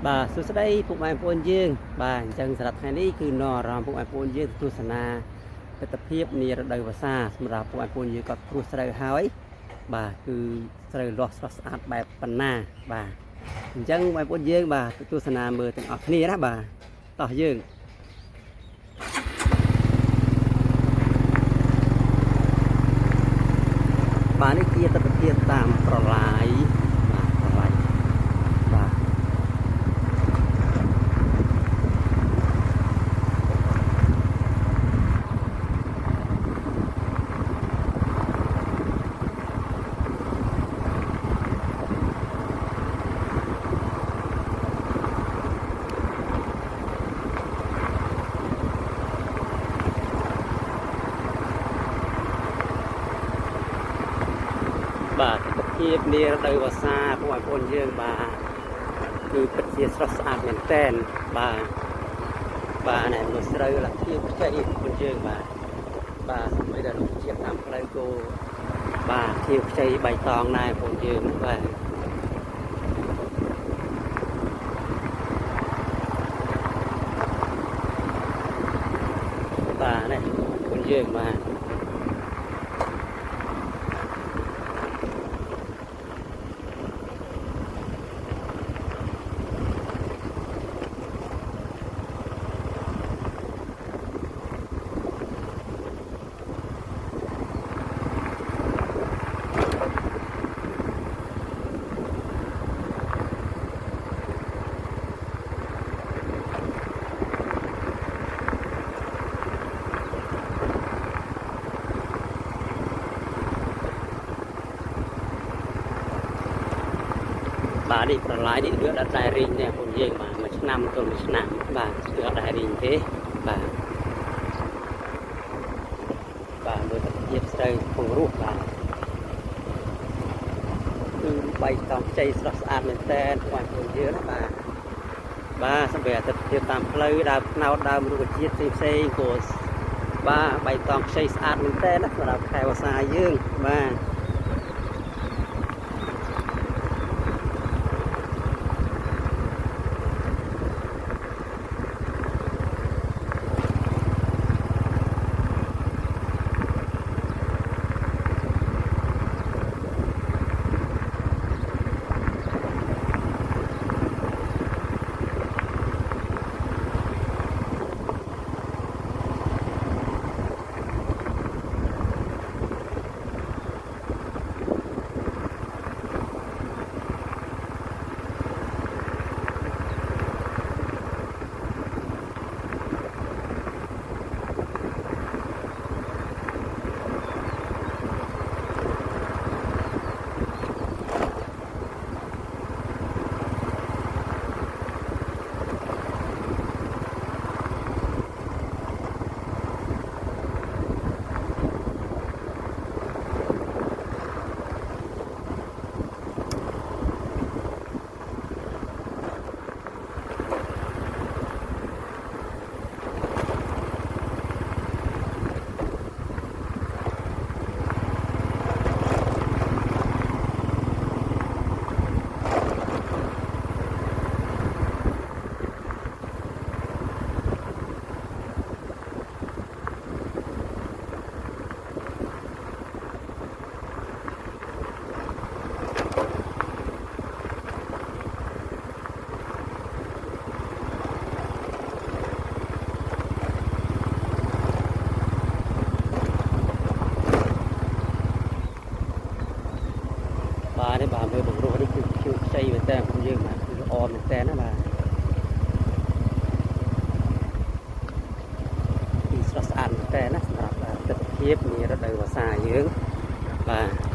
បាទសួស្តីពុកម៉ែបងប្អូនយើងបាទអញ្ចឹងសម្រាប់ថ្ងៃនេះគឺនរអារម្មណ៍ពុកម៉ែបងប្អូនយើងទស្សនាទស្សនវិជ្ជានារដូវវស្សាសម្រាប់ពុកម៉ែបងប្អូនយើងគាត់ព្រោះស្រូវហើយបាទគឺស្រូវលាស់ស្រស់ស្អាតបែបប៉ុណ្ណាបាទអញ្ចឹងបងប្អូនយើងបាទទស្សនាមើលទាំងអស់គ្នាណាបាទតោះយើងបាទនេះជាទស្សនវិជ្ជាតាមប្រឡាយបាទប្រឡាយបាទបាទទស្សនវិជ្ជានារដូវវស្សាបងប្អូនយើងបាទគឺពិតជាស្រស់ស្អាតមែនទែនបាទណែមើលស្រូវលក្ខភាពខ្ចីបងយើងបាទសម្រាប់តែរុក្ខជាតិតាមផ្លូវគោបាទខៀវខ្ចីបៃតងដែរបងយើងបាទនេះបងយើងបាទបាទនេះប្រឡាយនេះវាអត់ដែររីងទេបងយើងបាទមួយឆ្នាំទល់មួយឆ្នាំបាទវាអត់ដែររីងទេបាទមើលទៅជាស្រូវពងរស់បាទគឺបៃតងខ្ចីស្រស់ស្អាតមែនតើបងប្អូនយើងណាបាទសម្រាប់ទស្សនវិជ្ជាតាមផ្លូវដើមថ្នោតដើមរុក្ខជាតិផ្សេងៗក៏បាទបៃតងខ្ចីស្អាតមែនតើណាសម្រាប់ខែវស្សាយើងបាទបាទនេះបាទមើលបង្រួសនេះគឺខៀវខ្ចីមែនតើបងយើងបាទគឺល្អមែនតើណាបាទគឺស្រស់ស្អាតមែនតើណាសម្រាប់ទស្សនវិជ្ជានារដូវវស្សាយើងបាទ